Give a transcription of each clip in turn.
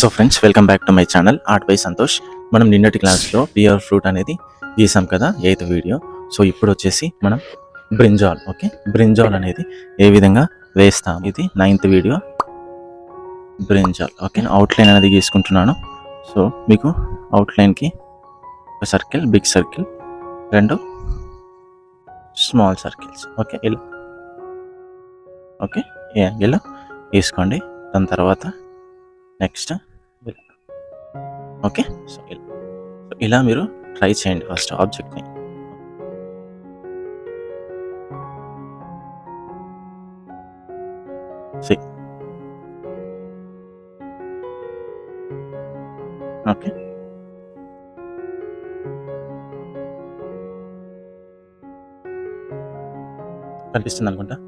So friends, welcome back to my channel art by Santosh. మనం నిన్నటి క్లాస్లో పియర్ ఫ్రూట్ అనేది గీసాం కదా, 8th వీడియో. సో ఇప్పుడు వచ్చేసి మనం బ్రింజాల్, ఓకే, బ్రింజాల్ అనేది ఏ విధంగా వేస్తాం, ఇది 9th video. Brinjal, okay, outline అనేది గీసుకుంటున్నాను. సో మీకు అవుట్లైన్కి ఒక circle, big circle, 2 small circles, okay, ఇలా, ఓకే, ఈ యాంగిల్లో వేసుకోండి. దాని తర్వాత నెక్స్ట్ ఓకే. సో ఇలా మీరు ట్రై చేయండి ఫస్ట్ ఆబ్జెక్ట్ని. ఓకే, కనిపిస్తుంది అనుకుంటా.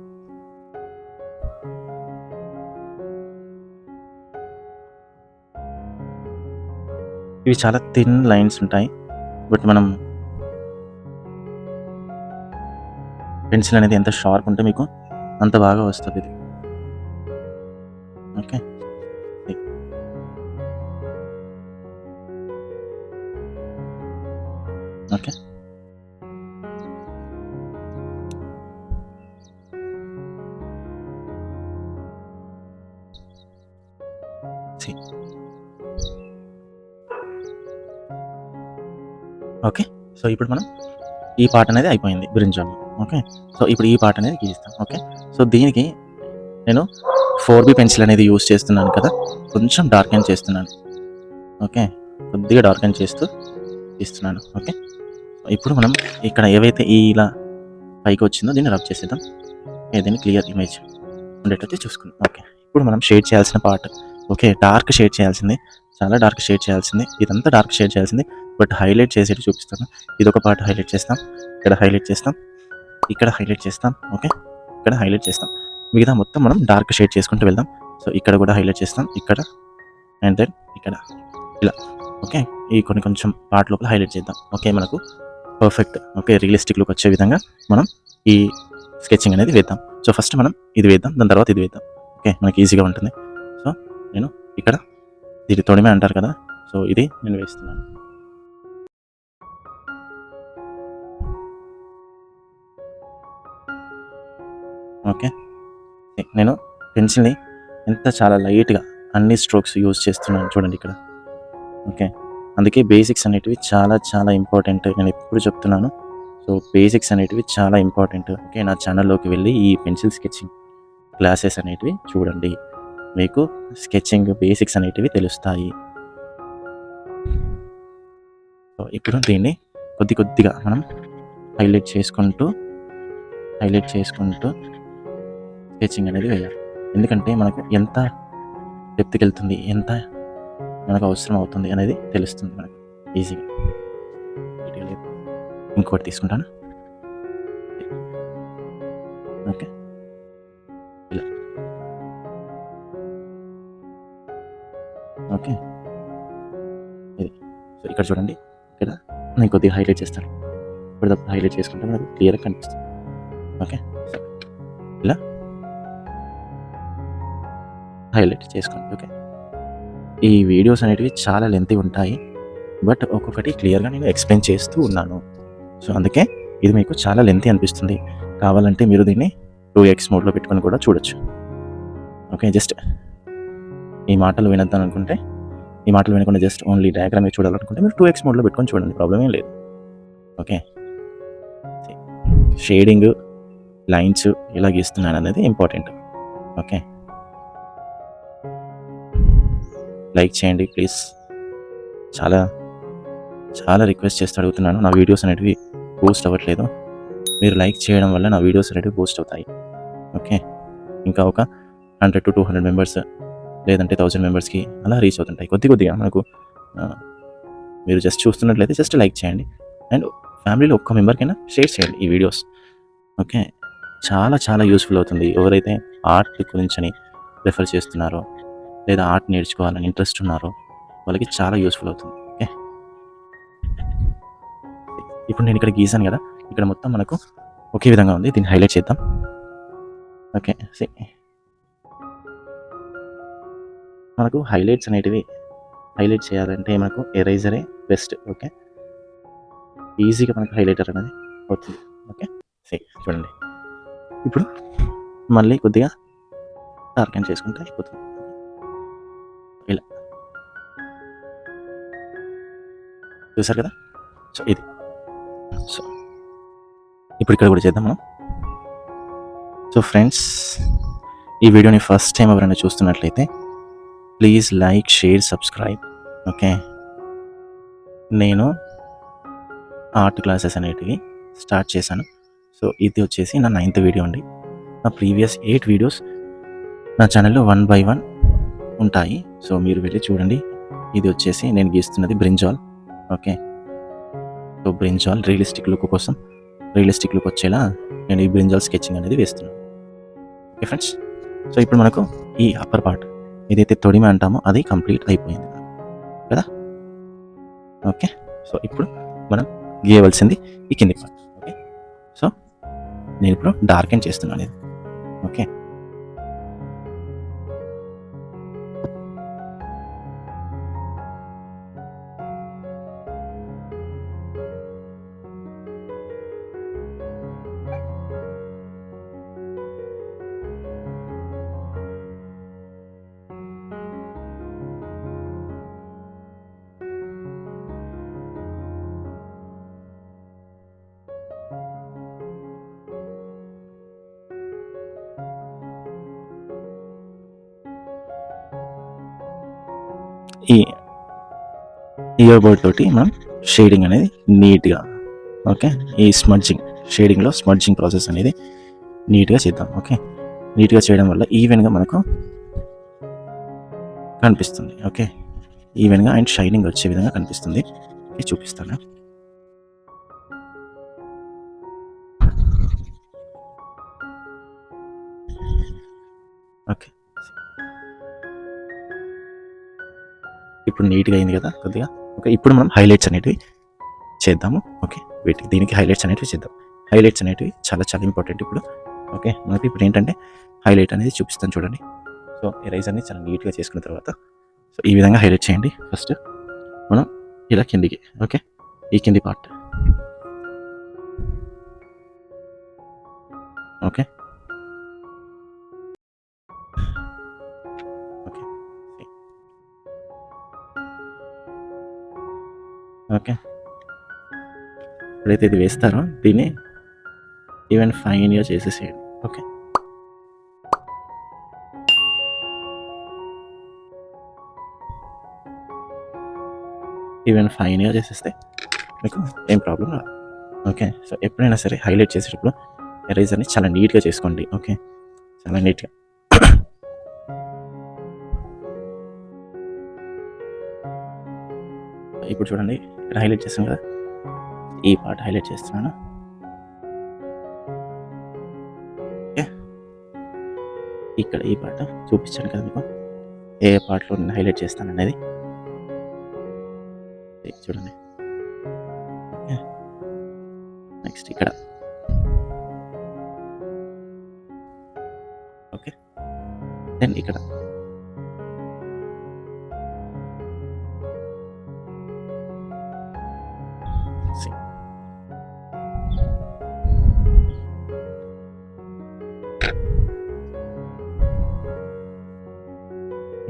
ఇవి చాలా థిన్ లైన్స్ ఉంటాయి, బట్ మనం పెన్సిల్ అనేది ఎంత షార్ప్ ఉంటే మీకు అంత బాగా వస్తుంది ఇది. Okay, okay, okay. సో ఇప్పుడు మనం ఈ పార్ట్ అనేది అయిపోయింది బ్రింజాల్. ఓకే, సో ఇప్పుడు ఈ పార్ట్ అనేది గీస్తాం. ఓకే, సో దీనికి నేను 4B పెన్సిల్ అనేది యూజ్ చేస్తున్నాను కదా, కొంచెం డార్కెన్ చేస్తున్నాను. ఓకే, కొద్దిగా డార్కెన్ చేస్తూ ఇస్తున్నాను. ఓకే, ఇప్పుడు మనం ఇక్కడ ఏవైతే ఇలా పైకి వచ్చిందో దీన్ని రబ్ చేసేద్దాం. దీన్ని క్లియర్ ఇమేజ్ ఉండేటట్టు చూసుకుందాం. ఓకే, ఇప్పుడు మనం షేడ్ చేయాల్సిన పార్ట్, ఓకే, డార్క్ షేడ్ చేయాల్సింది, చాలా డార్క్ షేడ్ చేయాల్సింది, ఇదంతా డార్క్ షేడ్ చేయాల్సింది, బట్ హైలైట్ చేసేది చూపిస్తాను. ఇదొక పార్ట్ హైలైట్ చేస్తాం, ఇక్కడ హైలైట్ చేస్తాం, ఇక్కడ హైలైట్ చేస్తాం, ఓకే, ఇక్కడ హైలైట్ చేస్తాం. మిగతా మొత్తం మనం డార్క్ షేడ్ చేసుకుంటూ వెళ్దాం. సో ఇక్కడ కూడా హైలైట్ చేస్తాం, ఇక్కడ అండ్ దెన్ ఇక్కడ ఇలా. ఓకే, ఈ కొంచెం పార్ట్ లోపల హైలైట్ చేద్దాం. ఓకే, మనకు పర్ఫెక్ట్, ఓకే, రియలిస్టిక్ లుక్ వచ్చే విధంగా మనం ఈ స్కెచింగ్ అనేది వేద్దాం. సో ఫస్ట్ మనం ఇది వేద్దాం, దాని తర్వాత ఇది వేద్దాం. ఓకే, మనకి ఈజీగా ఉంటుంది. సో నేను ఇక్కడ ఇది తొడిమే అంటారు కదా, సో ఇది నేను వేస్తున్నాను. ఓకే, నేను పెన్సిల్ని ఎంత చాలా లైట్గా అన్ని స్ట్రోక్స్ యూజ్ చేస్తున్నాను చూడండి ఇక్కడ. ఓకే, అందుకే బేసిక్స్ అనేటివి చాలా చాలా ఇంపార్టెంట్, నేను ఎప్పుడు చెప్తున్నాను. సో బేసిక్స్ అనేటివి చాలా ఇంపార్టెంట్. ఓకే, నా ఛానల్లోకి వెళ్ళి ఈ పెన్సిల్ స్కెచింగ్ క్లాసెస్ అనేటివి చూడండి, మీకు స్కెచింగ్ బేసిక్స్ అనేటివి తెలుస్తాయి. సో ఇప్పుడు దీన్ని కొద్దిగా మనం హైలైట్ చేసుకుంటూ స్కెచింగ్ అనేది వేయాలి. ఎందుకంటే మనకు ఎంత డెప్త్కి వెళ్తుంది, ఎంత మనకు అవసరం అవుతుంది అనేది తెలుస్తుంది మనకు ఈజీగా. ఇంకోటి తీసుకుంటాను. ఓకే, ఇలా. ఓకే, ఇది. సో ఇక్కడ చూడండి, ఇక్కడ నేను కొద్దిగా హైలైట్ చేస్తాను. ఇప్పుడు హైలైట్ చేసుకుంటే మనకు క్లియర్గా కనిపిస్తుంది. ఓకే, సో ఇలా హైలైట్ చేసుకోండి. ఓకే, ఈ వీడియోస్ అనేటివి చాలా లెంతీ ఉంటాయి, బట్ ఒక్కొక్కటి క్లియర్గా నేను ఎక్స్ప్లెయిన్ చేస్తూ ఉన్నాను. సో అందుకే ఇది మీకు చాలా లెంతీ అనిపిస్తుంది. కావాలంటే మీరు దీన్ని 2x మోడ్లో పెట్టుకొని కూడా చూడొచ్చు. ఓకే, జస్ట్ ఈ మాటలు వినొద్దాం అనుకుంటే, ఈ మాటలు వినకుండా జస్ట్ ఓన్లీ డయాగ్రామ్ చూడాలనుకుంటే మీరు 2x మోడ్లో పెట్టుకొని చూడండి, ప్రాబ్లం ఏం లేదు. ఓకే, షేడింగ్, లైన్స్ ఇలా గీస్తున్నాను అనేది ఇంపార్టెంట్. ఓకే, లైక్ చేయండి ప్లీజ్, చాలా చాలా రిక్వెస్ట్ చేస్తూ అడుగుతున్నాను. నా వీడియోస్ అనేటివి పోస్ట్ అవ్వట్లేదు, మీరు లైక్ చేయడం వల్ల నా వీడియోస్ అనేటివి పోస్ట్ అవుతాయి. ఓకే, ఇంకా ఒక 100 to 200 మెంబర్స్ లేదంటే 1000 మెంబర్స్కి అలా రీచ్ అవుతుంటాయి కొద్దిగా మనకు. మీరు జస్ట్ చూస్తున్నట్లయితే జస్ట్ లైక్ చేయండి, అండ్ ఫ్యామిలీలో ఒక్క మెంబర్కైనా షేర్ చేయండి ఈ వీడియోస్. ఓకే, చాలా చాలా యూస్ఫుల్ అవుతుంది. ఎవరైతే ఆర్ట్ గురించి ప్రిఫర్ చేస్తున్నారో లేదా ఆర్ట్ నేర్చుకోవాలని ఇంట్రెస్ట్ ఉన్నారో వాళ్ళకి చాలా యూస్ఫుల్ అవుతుంది. ఓకే, ఇప్పుడు నేను ఇక్కడ గీసాను కదా, ఇక్కడ మొత్తం మనకు ఒకే విధంగా ఉంది, దీన్ని హైలైట్ చేద్దాం. ఓకే, మనకు హైలైట్స్ అనేటివి హైలైట్ చేయాలంటే మనకు ఎరేజరే బెస్ట్. ఓకే, ఈజీగా మనకు హైలైటర్ అనేది అవుతుంది. ఓకే, చూడండి ఇప్పుడు మళ్ళీ కొద్దిగా డార్కెన్ చేసుకుంటే అయిపోతుంది. ఇలా చూసారు కదా. సో ఇది సో ఇప్పుడు ఇక్కడ కూడా చేద్దాం మనం. సో ఫ్రెండ్స్, ఈ వీడియోని ఫస్ట్ టైం ఎవరైనా చూస్తున్నట్లయితే please like, share, subscribe. Okay, నేను ఆర్ట్ క్లాసెస్ అనేటివి స్టార్ట్ చేశాను. సో ఇది వచ్చేసి నా 9th వీడియో అండి. నా ప్రీవియస్ 8 వీడియోస్ నా ఛానల్లో 1 by 1 ఉంటాయి. సో మీరు వెళ్ళి చూడండి. ఇది వచ్చేసి నేను గీస్తున్నది brinjal. Okay, so brinjal realistic look కోసం, రియలిస్టిక్ లుక్ వచ్చేలా నేను ఈ బ్రింజాల్ స్కెచింగ్ అనేది వేస్తున్నాను. ఓకే ఫ్రెండ్స్, సో ఇప్పుడు మనకు ఈ అప్పర్ పార్ట్ ఏదైతే తొడిమ అంటామో అది కంప్లీట్ అయిపోయింది కదా. ఓకే, సో ఇప్పుడు మనం గీయవలసింది ఈ కింది పార్ట్. ఓకే, సో నేను ఇప్పుడు డార్కెన్ చేస్తున్నాను ఇది. ఓకే, ఈ ఇయర్ బోర్డ్ తోటి మనం షేడింగ్ అనేది నీట్గా, ఓకే, ఈ షేడింగ్లో స్మడ్జింగ్ ప్రాసెస్ అనేది నీట్గా చేద్దాం. ఓకే, నీట్గా చేయడం వల్ల ఈవెన్గా మనకు కనిపిస్తుంది. ఓకే, ఈవెన్గా అండ్ షైనింగ్ వచ్చే విధంగా కనిపిస్తుంది. చూపిస్తాను. ఓకే, ఇప్పుడు నీట్గా అయింది కదా కొద్దిగా. ఓకే, ఇప్పుడు మనం హైలైట్స్ అనేటివి చేద్దాము. ఓకే, దీనికి హైలైట్స్ అనేటివి చేద్దాం. హైలైట్స్ అనేటివి చాలా చాలా ఇంపార్టెంట్ ఇప్పుడు. ఓకే, మనకి ఇప్పుడు ఏంటంటే హైలైట్ అనేది చూపిస్తాను చూడండి. సో ఎరేజర్ని చాలా నీట్గా చేసుకున్న తర్వాత సో ఈ విధంగా హైలైట్ చేయండి. ఫస్ట్ మనం ఇలా కిందికి, ఓకే, ఈ కింది పార్ట్. ఓకే, ఓకే, ఎప్పుడైతే ఇది వేస్తారో దీన్ని ఈవెన్ ఫైన్గా చేసేసేయండి. ఓకే, ఈవెన్ ఫైన్గా చేసేస్తే మీకు ఏం ప్రాబ్లం రాదు. ఓకే, సో ఎప్పుడైనా సరే హైలైట్ చేసేటప్పుడు ఎరేజర్ని చాలా నీట్గా చేసుకోండి. ఓకే, చాలా నీట్గా. ఇప్పుడు చూడండి, ఇక్కడ హైలైట్ చేస్తాను కదా, ఈ పార్ట్ హైలైట్ చేస్తున్నాను. ఓకే, ఇక్కడ ఈ పార్ట్ చూపించాను కదా మీకు, ఏ పార్ట్లో నేను హైలైట్ చేస్తాను అనేది. చూడండి. ఓకే, నెక్స్ట్ ఇక్కడ. ఓకే, దెన్ ఇక్కడ.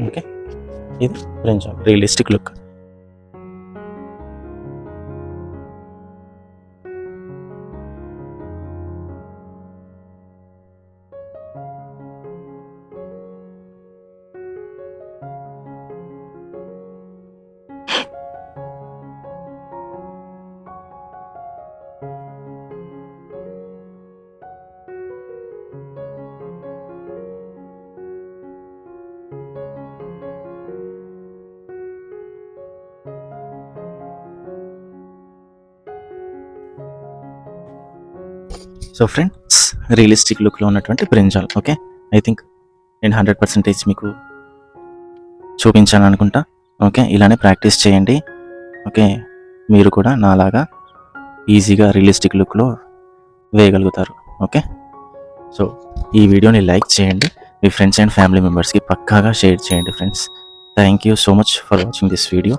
ఓకే, ఇది brinjal realistic look. So friends, realistic లుక్లో ఉన్నటువంటి బ్రింజాల్. ఓకే, ఐ థింక్ నేను 100% మీకు చూపించాను అనుకుంటా. ఓకే, ఇలానే ప్రాక్టీస్ చేయండి. ఓకే, మీరు కూడా నాలాగా ఈజీగా రియలిస్టిక్ లుక్లో వేయగలుగుతారు. ఓకే, సో ఈ వీడియోని లైక్ చేయండి, మీ ఫ్రెండ్స్ అండ్ ఫ్యామిలీ మెంబర్స్కి పక్కాగా షేర్ చేయండి friends. Thank you so much for watching this video.